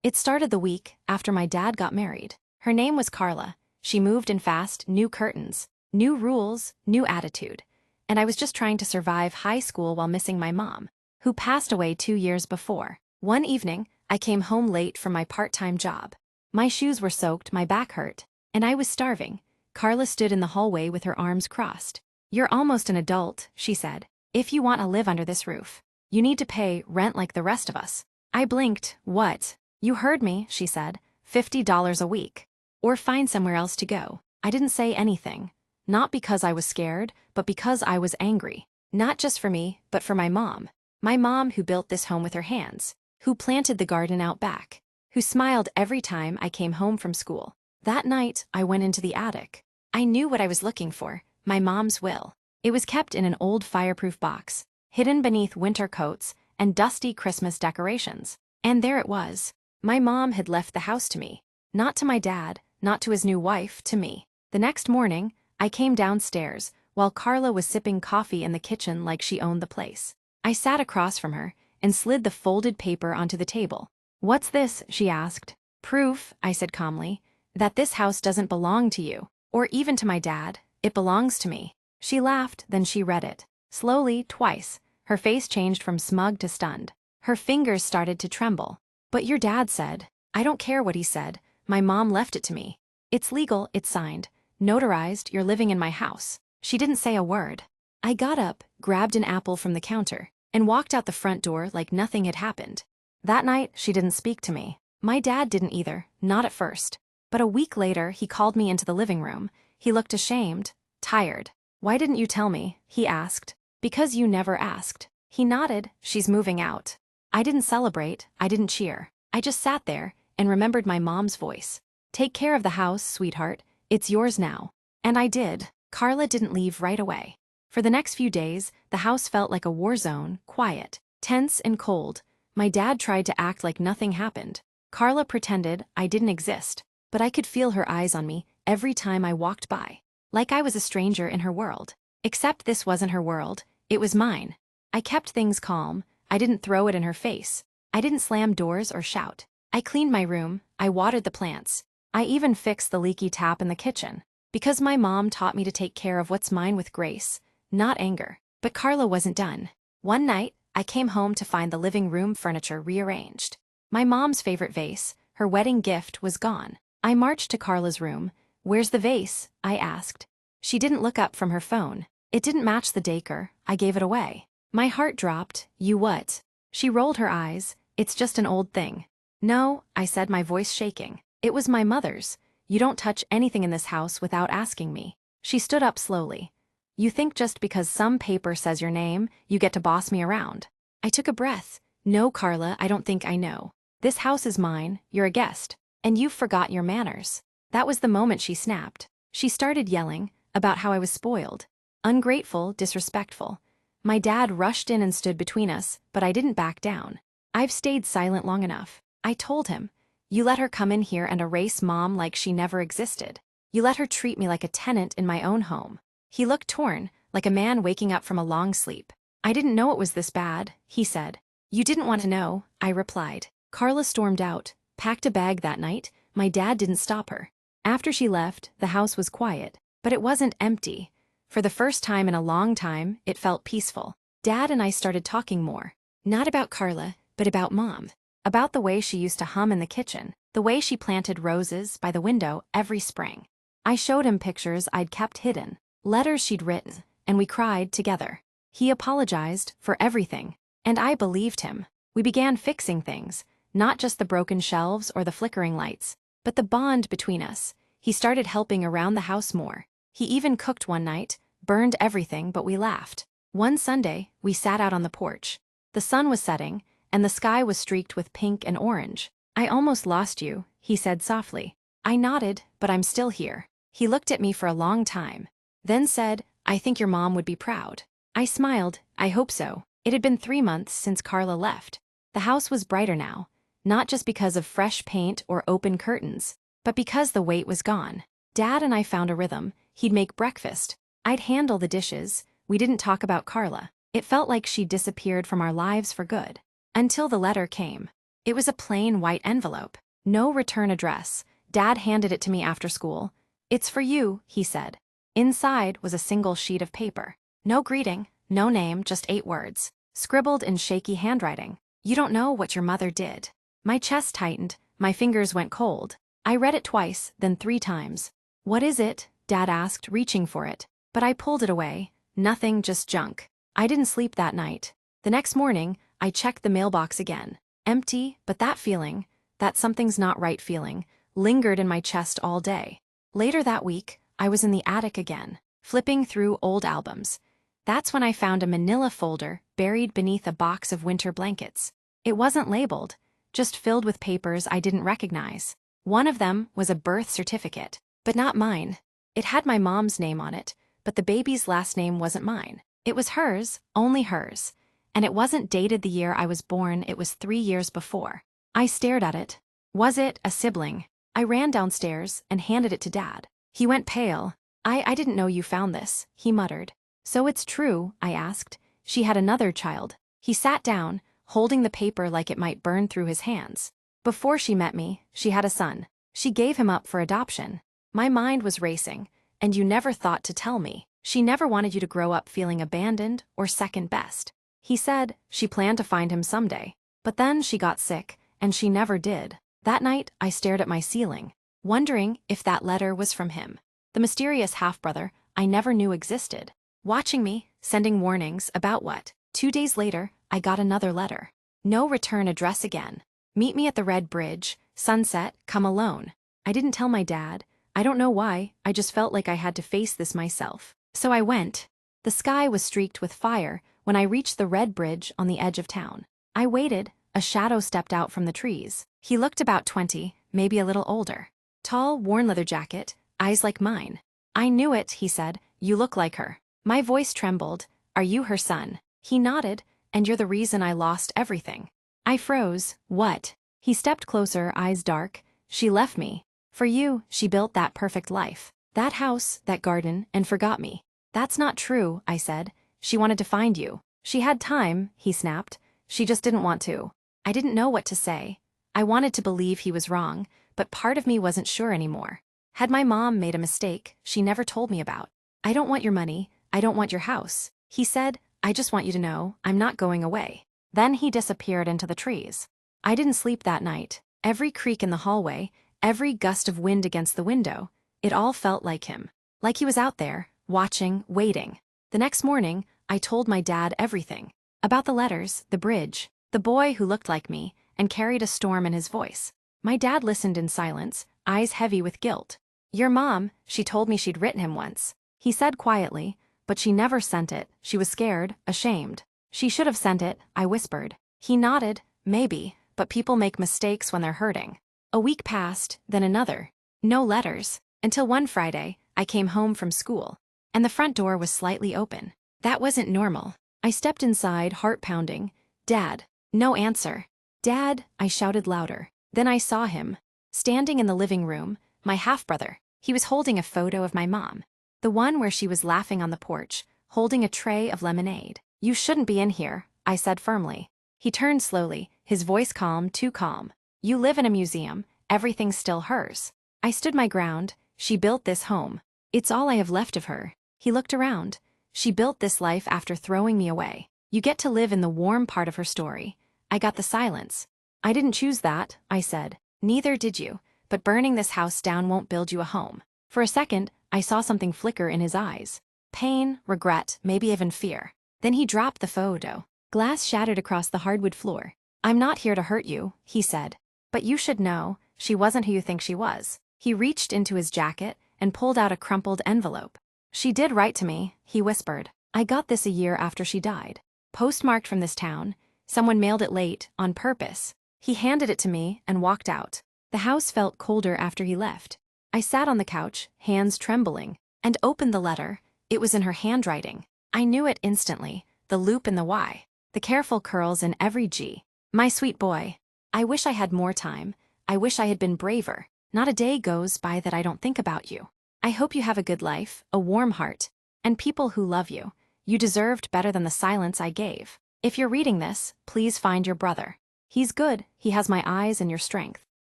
It started the week after my dad got married. Her name was Carla. She moved in fast, new curtains, new rules, new attitude. And I was just trying to survive high school while missing my mom, who passed away 2 years before. One evening, I came home late from my part-time job. My shoes were soaked, my back hurt, and I was starving. Carla stood in the hallway with her arms crossed. "You're almost an adult," she said. "If you want to live under this roof, you need to pay rent like the rest of us." I blinked. "What?" "You heard me," she said. $50 a week. Or find somewhere else to go." I didn't say anything. Not because I was scared, but because I was angry. Not just for me, but for my mom. My mom who built this home with her hands, who planted the garden out back, who smiled every time I came home from school. That night, I went into the attic. I knew what I was looking for, my mom's will. It was kept in an old fireproof box, hidden beneath winter coats and dusty Christmas decorations. And there it was. My mom had left the house to me. Not to my dad, not to his new wife, to me. The next morning, I came downstairs, while Carla was sipping coffee in the kitchen like she owned the place. I sat across from her and slid the folded paper onto the table. "What's this?" she asked. "Proof," I said calmly, "that this house doesn't belong to you, or even to my dad. It belongs to me." She laughed, then she read it. Slowly, twice. Her face changed from smug to stunned. Her fingers started to tremble. "But your dad said." "I don't care what he said. My mom left it to me. It's legal, it's signed, notarized, you're living in my house." She didn't say a word. I got up, grabbed an apple from the counter, and walked out the front door like nothing had happened. That night, she didn't speak to me. My dad didn't either, not at first. But a week later, he called me into the living room. He looked ashamed, tired. "Why didn't you tell me?" he asked. "Because you never asked." He nodded. "She's moving out." I didn't celebrate, I didn't cheer. I just sat there and remembered my mom's voice. "Take care of the house, sweetheart. It's yours now." And I did. Carla didn't leave right away. For the next few days, the house felt like a war zone, quiet, tense and cold. My dad tried to act like nothing happened. Carla pretended I didn't exist, but I could feel her eyes on me every time I walked by, like I was a stranger in her world. Except this wasn't her world, it was mine. I kept things calm. I didn't throw it in her face. I didn't slam doors or shout. I cleaned my room, I watered the plants. I even fixed the leaky tap in the kitchen. Because my mom taught me to take care of what's mine with grace, not anger. But Carla wasn't done. One night, I came home to find the living room furniture rearranged. My mom's favorite vase, her wedding gift, was gone. I marched to Carla's room. "Where's the vase?" I asked. She didn't look up from her phone. "It didn't match the decor. I gave it away." My heart dropped. "You what?" She rolled her eyes. "It's just an old thing." "No," I said, my voice shaking. "It was my mother's. You don't touch anything in this house without asking me." She stood up slowly. "You think just because some paper says your name, you get to boss me around?" I took a breath. "No, Carla, I don't think I know. This house is mine, you're a guest, and you've forgot your manners." That was the moment she snapped. She started yelling about how I was spoiled, ungrateful, disrespectful. My dad rushed in and stood between us, but I didn't back down. "I've stayed silent long enough." I told him. "You let her come in here and erase Mom like she never existed. You let her treat me like a tenant in my own home." He looked torn, like a man waking up from a long sleep. "I didn't know it was this bad," he said. "You didn't want to know," I replied. Carla stormed out, packed a bag that night. My dad didn't stop her. After she left, the house was quiet, but it wasn't empty. For the first time in a long time, it felt peaceful. Dad and I started talking more. Not about Carla, but about Mom. About the way she used to hum in the kitchen, the way she planted roses by the window every spring. I showed him pictures I'd kept hidden, letters she'd written, and we cried together. He apologized for everything, and I believed him. We began fixing things, not just the broken shelves or the flickering lights, but the bond between us. He started helping around the house more. He even cooked one night, burned everything, but we laughed. One Sunday, we sat out on the porch. The sun was setting, and the sky was streaked with pink and orange. "I almost lost you," he said softly. I nodded, "But I'm still here." He looked at me for a long time, then said, "I think your mom would be proud." I smiled. "I hope so." It had been 3 months since Carla left. The house was brighter now, not just because of fresh paint or open curtains, but because the weight was gone. Dad and I found a rhythm. He'd make breakfast. I'd handle the dishes. We didn't talk about Carla. It felt like she'd disappeared from our lives for good. Until the letter came. It was a plain white envelope. No return address. Dad handed it to me after school. "It's for you," he said. Inside was a single sheet of paper. No greeting, no name, just 8 words, scribbled in shaky handwriting. "You don't know what your mother did." My chest tightened, my fingers went cold. I read it twice, then 3 times. "What is it?" Dad asked, reaching for it. But I pulled it away. "Nothing, just junk." I didn't sleep that night. The next morning, I checked the mailbox again. Empty, but that feeling, that something's not right feeling, lingered in my chest all day. Later that week, I was in the attic again, flipping through old albums. That's when I found a manila folder buried beneath a box of winter blankets. It wasn't labeled, just filled with papers I didn't recognize. One of them was a birth certificate, but not mine. It had my mom's name on it, but the baby's last name wasn't mine. It was hers, only hers. And it wasn't dated the year I was born, it was 3 years before. I stared at it. Was it a sibling? I ran downstairs and handed it to Dad. He went pale. I didn't know you found this," he muttered. "So it's true?" I asked. "She had another child." He sat down, holding the paper like it might burn through his hands. "Before she met me, she had a son. She gave him up for adoption." My mind was racing. "And you never thought to tell me. She never wanted you to grow up feeling abandoned or second best." He said she planned to find him someday. But then she got sick, and she never did. That night, I stared at my ceiling, wondering if that letter was from him. The mysterious half-brother I never knew existed. Watching me, sending warnings about what? 2 days later, I got another letter. No return address again. "Meet me at the Red Bridge, sunset, come alone." I didn't tell my dad. I don't know why, I just felt like I had to face this myself. So I went. The sky was streaked with fire when I reached the Red Bridge on the edge of town. I waited. A shadow stepped out from the trees. He looked about 20, maybe a little older. Tall, worn leather jacket, eyes like mine. "I knew it," he said. "You look like her." My voice trembled. "Are you her son?" He nodded. "And you're the reason I lost everything." I froze. "What?" He stepped closer, eyes dark. "She left me. For you, she built that perfect life. That house, that garden, and forgot me." "That's not true," I said. "She wanted to find you." "She had time," he snapped. "She just didn't want to." I didn't know what to say. I wanted to believe he was wrong, but part of me wasn't sure anymore. Had my mom made a mistake she never told me about? "I don't want your money. I don't want your house," he said. "I just want you to know I'm not going away." Then he disappeared into the trees. I didn't sleep that night. Every creak in the hallway, every gust of wind against the window, it all felt like him. Like he was out there, watching, waiting. The next morning, I told my dad everything. About the letters, the bridge, the boy who looked like me and carried a storm in his voice. My dad listened in silence, eyes heavy with guilt. "Your mom, she told me she'd written him once," he said quietly, "but she never sent it. She was scared, ashamed." "She should have sent it," I whispered. He nodded. "Maybe, but people make mistakes when they're hurting." A week passed, then another. No letters, until one Friday, I came home from school, and the front door was slightly open. That wasn't normal. I stepped inside, heart pounding. "Dad." No answer. "Dad," I shouted louder. Then I saw him, standing in the living room, my half-brother. He was holding a photo of my mom, the one where she was laughing on the porch, holding a tray of lemonade. "You shouldn't be in here," I said firmly. He turned slowly, his voice calm, too calm. "You live in a museum, everything's still hers." I stood my ground. "She built this home. It's all I have left of her." He looked around. "She built this life after throwing me away. You get to live in the warm part of her story." I got the silence. "I didn't choose that," I said. "Neither did you, but burning this house down won't build you a home." For a second, I saw something flicker in his eyes. Pain, regret, maybe even fear. Then he dropped the photo. Glass shattered across the hardwood floor. "I'm not here to hurt you," he said. "But you should know, she wasn't who you think she was." He reached into his jacket and pulled out a crumpled envelope. "She did write to me," he whispered. "I got this a year after she died. Postmarked from this town. Someone mailed it late, on purpose." He handed it to me and walked out. The house felt colder after he left. I sat on the couch, hands trembling, and opened the letter. It was in her handwriting. I knew it instantly, the loop in the Y, the careful curls in every G. "My sweet boy. I wish I had more time. I wish I had been braver. Not a day goes by that I don't think about you. I hope you have a good life, a warm heart, and people who love you. You deserved better than the silence I gave. If you're reading this, please find your brother." He's good, he has my eyes and your strength.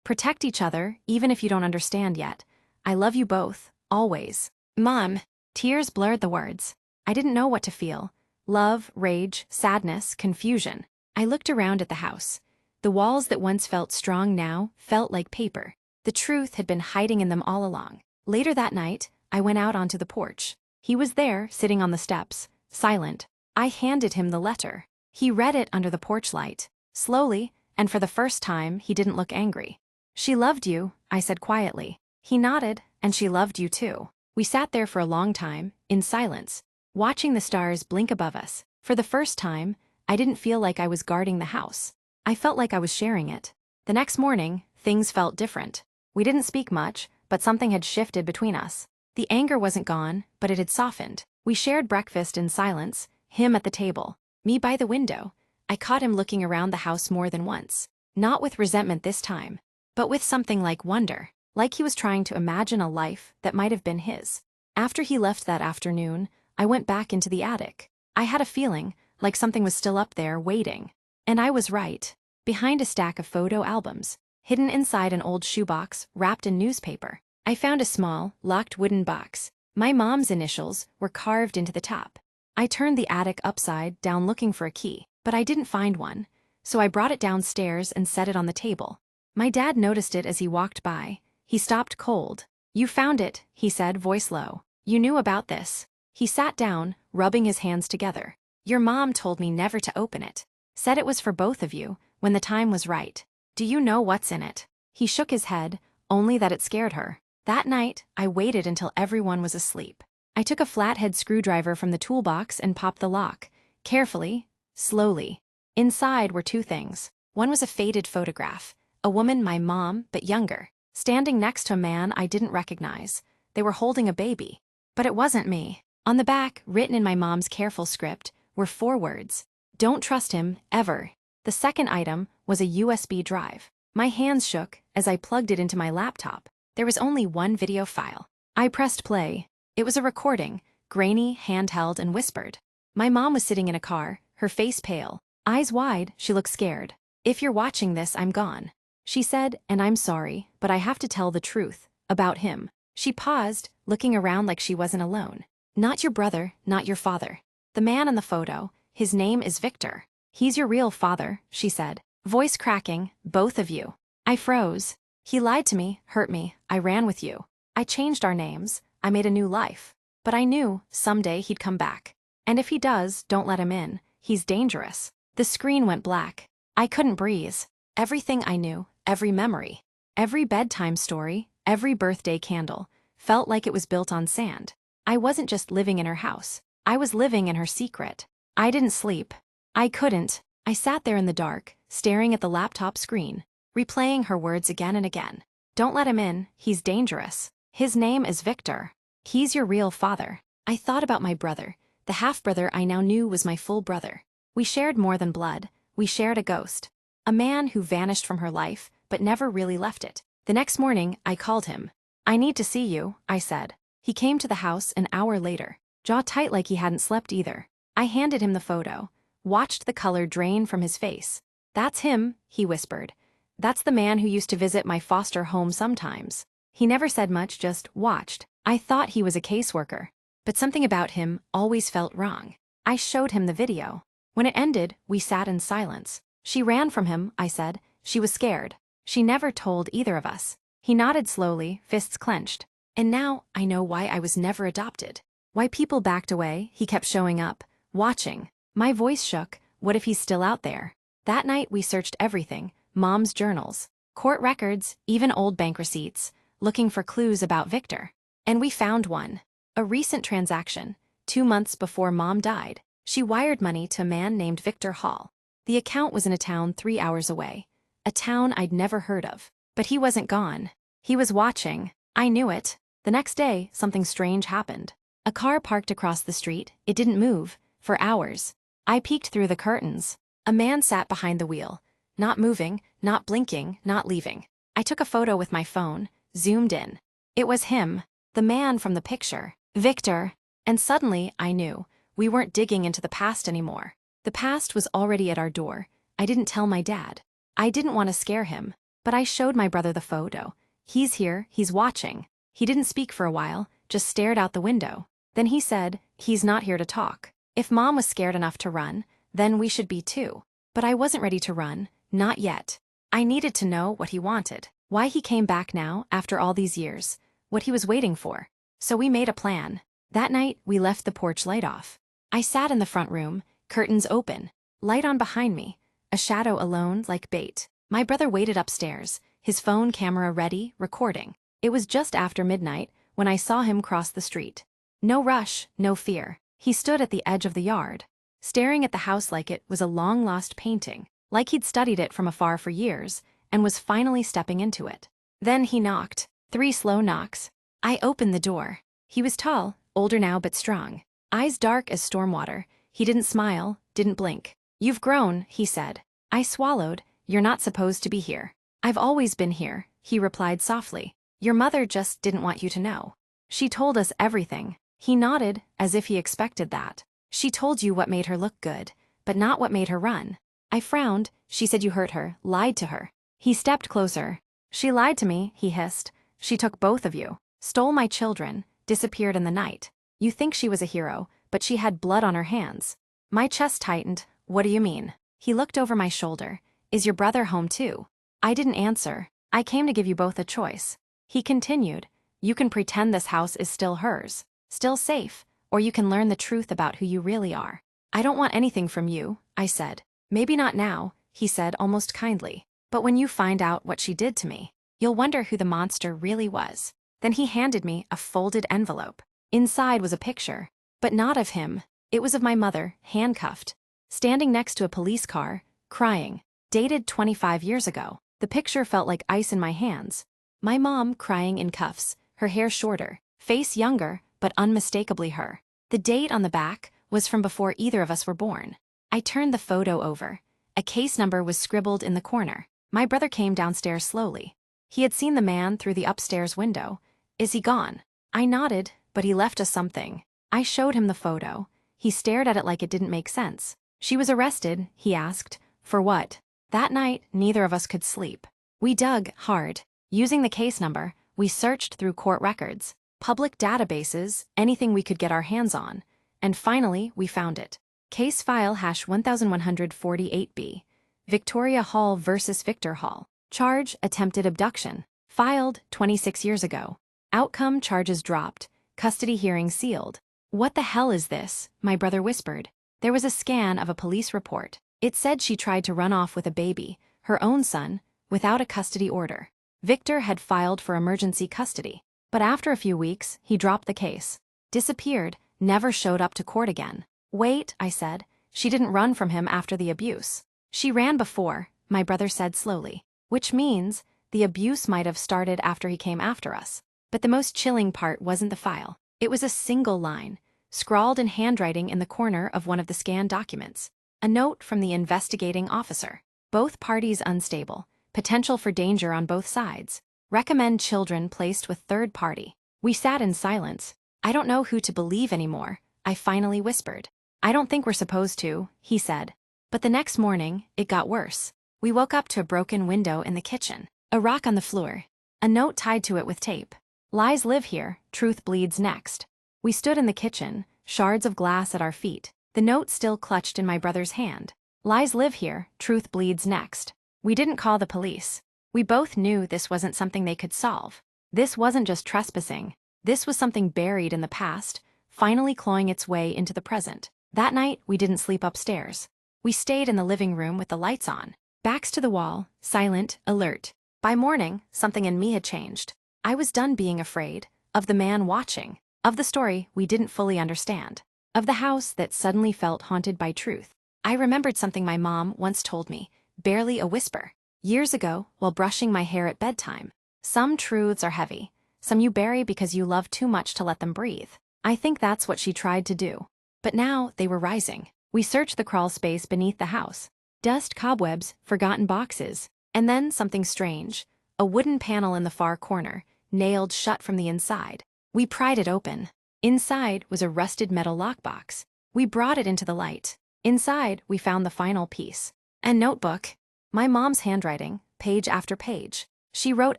Protect each other, even if you don't understand yet. I love you both, always. Mom. Tears blurred the words. I didn't know what to feel. Love, rage, sadness, confusion. I looked around at the house. The walls that once felt strong now felt like paper. The truth had been hiding in them all along. Later that night, I went out onto the porch. He was there, sitting on the steps, silent. I handed him the letter. He read it under the porch light, slowly, and for the first time, he didn't look angry. She loved you, I said quietly. He nodded, and she loved you too. We sat there for a long time, in silence, watching the stars blink above us. For the first time, I didn't feel like I was guarding the house. I felt like I was sharing it. The next morning, things felt different. We didn't speak much, but something had shifted between us. The anger wasn't gone, but it had softened. We shared breakfast in silence, him at the table, me by the window. I caught him looking around the house more than once. Not with resentment this time, but with something like wonder. Like he was trying to imagine a life that might have been his. After he left that afternoon, I went back into the attic. I had a feeling, like something was still up there, waiting. And I was right. Behind a stack of photo albums, hidden inside an old shoebox wrapped in newspaper, I found a small, locked wooden box. My mom's initials were carved into the top. I turned the attic upside down looking for a key, but I didn't find one, so I brought it downstairs and set it on the table. My dad noticed it as he walked by. He stopped cold. You found it, he said, voice low. You knew about this. He sat down, rubbing his hands together. Your mom told me never to open it. Said it was for both of you, when the time was right. Do you know what's in it? He shook his head, only that it scared her. That night, I waited until everyone was asleep. I took a flathead screwdriver from the toolbox and popped the lock. Carefully, slowly. Inside were two things. One was a faded photograph. A woman my mom, but younger, standing next to a man I didn't recognize. They were holding a baby. But it wasn't me. On the back, written in my mom's careful script, were 4 words. Don't trust him, ever. The second item was a USB drive. My hands shook as I plugged it into my laptop. There was only one video file. I pressed play. It was a recording, grainy, handheld, and whispered. My mom was sitting in a car, her face pale. Eyes wide, she looked scared. If you're watching this, I'm gone. She said, and I'm sorry, but I have to tell the truth. About him. She paused, looking around like she wasn't alone. Not your brother, not your father. The man in the photo, his name is Victor. He's your real father, she said. Voice cracking, both of you. I froze. He lied to me, hurt me, I ran with you. I changed our names, I made a new life. But I knew, someday he'd come back. And if he does, don't let him in. He's dangerous. The screen went black. I couldn't breathe. Everything I knew, every memory, every bedtime story, every birthday candle, felt like it was built on sand. I wasn't just living in her house. I was living in her secret. I didn't sleep. I couldn't. I sat there in the dark, staring at the laptop screen, replaying her words again and again. Don't let him in, he's dangerous. His name is Victor. He's your real father. I thought about my brother, the half-brother I now knew was my full brother. We shared more than blood. We shared a ghost. A man who vanished from her life, but never really left it. The next morning, I called him. I need to see you, I said. He came to the house an hour later, jaw tight like he hadn't slept either. I handed him the photo, watched the color drain from his face. That's him, he whispered. That's the man who used to visit my foster home sometimes. He never said much, just watched. I thought he was a caseworker. But something about him always felt wrong. I showed him the video. When it ended, we sat in silence. She ran from him, I said. She was scared. She never told either of us. He nodded slowly, fists clenched. And now I know why I was never adopted. Why people backed away, he kept showing up, watching. My voice shook. What if he's still out there? That night we searched everything, Mom's journals, court records, even old bank receipts, looking for clues about Victor. And we found one. A recent transaction. 2 months before Mom died, she wired money to a man named Victor Hall. The account was in a town 3 hours away. A town I'd never heard of. But he wasn't gone. He was watching. I knew it. The next day, something strange happened. A car parked across the street. It didn't move. For hours. I peeked through the curtains. A man sat behind the wheel. Not moving, not blinking, not leaving. I took a photo with my phone, zoomed in. It was him. The man from the picture. Victor. And suddenly, I knew. We weren't digging into the past anymore. The past was already at our door. I didn't tell my dad. I didn't want to scare him, but I showed my brother the photo. He's here, he's watching. He didn't speak for a while, just stared out the window. Then he said, he's not here to talk. If Mom was scared enough to run, then we should be too. But I wasn't ready to run, not yet. I needed to know what he wanted, why he came back now after all these years, what he was waiting for. So we made a plan. That night, we left the porch light off. I sat in the front room, curtains open, light on behind me, a shadow alone like bait. My brother waited upstairs, his phone camera ready, recording. It was just after midnight when I saw him cross the street. No rush, no fear. He stood at the edge of the yard, staring at the house like it was a long-lost painting, like he'd studied it from afar for years and was finally stepping into it. Then he knocked, 3 slow knocks. I opened the door. He was tall, older now but strong, eyes dark as storm water. He didn't smile, didn't blink. "You've grown," he said. I swallowed. "You're not supposed to be here." "I've always been here," he replied softly. "Your mother just didn't want you to know. She told us everything." He nodded, as if he expected that. "She told you what made her look good, but not what made her run." I frowned. "She said you hurt her, lied to her." He stepped closer. "She lied to me," he hissed. "She took both of you, stole my children, disappeared in the night. You think she was a hero, but she had blood on her hands." My chest tightened. "What do you mean?" He looked over my shoulder. "Is your brother home too?" I didn't answer. "I came to give you both a choice." He continued. "You can pretend this house is still hers, still safe, or you can learn the truth about who you really are." "I don't want anything from you," I said. "Maybe not now," he said almost kindly. "But when you find out what she did to me, you'll wonder who the monster really was." Then he handed me a folded envelope. Inside was a picture, but not of him. It was of my mother, handcuffed, standing next to a police car, crying. Dated 25 years ago. The picture felt like ice in my hands. My mom crying in cuffs, her hair shorter, face younger, but unmistakably her. The date on the back was from before either of us were born. I turned the photo over. A case number was scribbled in the corner. My brother came downstairs slowly. He had seen the man through the upstairs window. "Is he gone?" I nodded, but he left us something. I showed him the photo. He stared at it like it didn't make sense. "She was arrested," he asked. "For what?" That night, neither of us could sleep. We dug hard. Using the case number, we searched through court records, public databases, anything we could get our hands on. And finally, we found it. Case file #1148B. Victoria Hall versus Victor Hall. Charge: attempted abduction. Filed 26 years ago. Outcome: charges dropped. Custody hearing sealed. "What the hell is this?" my brother whispered. There was a scan of a police report. It said she tried to run off with a baby, her own son, without a custody order. Victor had filed for emergency custody, but after a few weeks, he dropped the case. Disappeared, never showed up to court again. "Wait," I said. "She didn't run from him after the abuse." "She ran before," my brother said slowly. "Which means the abuse might have started after he came after us." But the most chilling part wasn't the file. It was a single line, scrawled in handwriting in the corner of one of the scanned documents. A note from the investigating officer. "Both parties unstable. Potential for danger on both sides. Recommend children placed with third party." We sat in silence. "I don't know who to believe anymore," I finally whispered. "I don't think we're supposed to," he said. But the next morning, it got worse. We woke up to a broken window in the kitchen, a rock on the floor, a note tied to it with tape. "Lies live here, truth bleeds next." We stood in the kitchen, shards of glass at our feet, the note still clutched in my brother's hand. "Lies live here, truth bleeds next." We didn't call the police. We both knew this wasn't something they could solve. This wasn't just trespassing. This was something buried in the past, finally clawing its way into the present. That night, we didn't sleep upstairs. We stayed in the living room with the lights on, backs to the wall, silent, alert. By morning, something in me had changed. I was done being afraid, of the man watching, of the story we didn't fully understand, of the house that suddenly felt haunted by truth. I remembered something my mom once told me, barely a whisper, years ago while brushing my hair at bedtime. "Some truths are heavy. Some you bury because you love too much to let them breathe." I think that's what she tried to do. But now they were rising. We searched the crawl space beneath the house. Dust, cobwebs, forgotten boxes. And then something strange. A wooden panel in the far corner, nailed shut from the inside. We pried it open. Inside was a rusted metal lockbox. We brought it into the light. Inside, we found the final piece. A notebook. My mom's handwriting, page after page. She wrote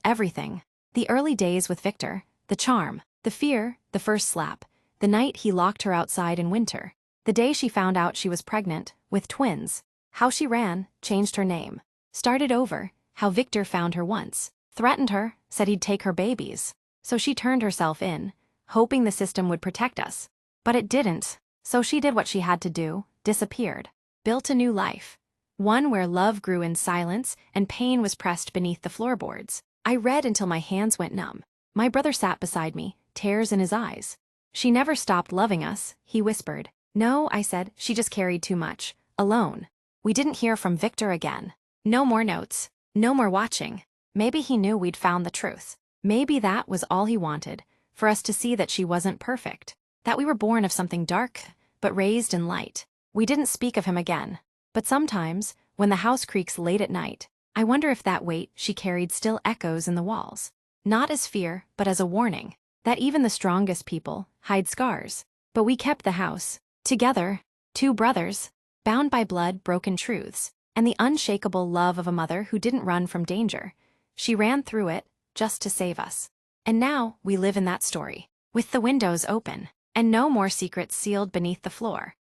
everything. The early days with Victor, the charm, the fear, the first slap, the night he locked her outside in winter, the day she found out she was pregnant, with twins, how she ran, changed her name, started over, how Victor found her once, threatened her, said he'd take her babies. So she turned herself in, hoping the system would protect us. But it didn't. So she did what she had to do, disappeared, built a new life. One where love grew in silence and pain was pressed beneath the floorboards. I read until my hands went numb. My brother sat beside me, tears in his eyes. She never stopped loving us, he whispered. No, I said, she just carried too much. Alone. We didn't hear from Victor again. No more notes. No more watching. Maybe he knew we'd found the truth. Maybe that was all he wanted, for us to see that she wasn't perfect. That we were born of something dark, but raised in light. We didn't speak of him again. But sometimes, when the house creaks late at night, I wonder if that weight she carried still echoes in the walls. Not as fear, but as a warning. That even the strongest people hide scars. But we kept the house. Together. Two brothers. Bound by blood, broken truths. And the unshakable love of a mother who didn't run from danger. She ran through it, just to save us. And now, we live in that story. With the windows open. And no more secrets sealed beneath the floor.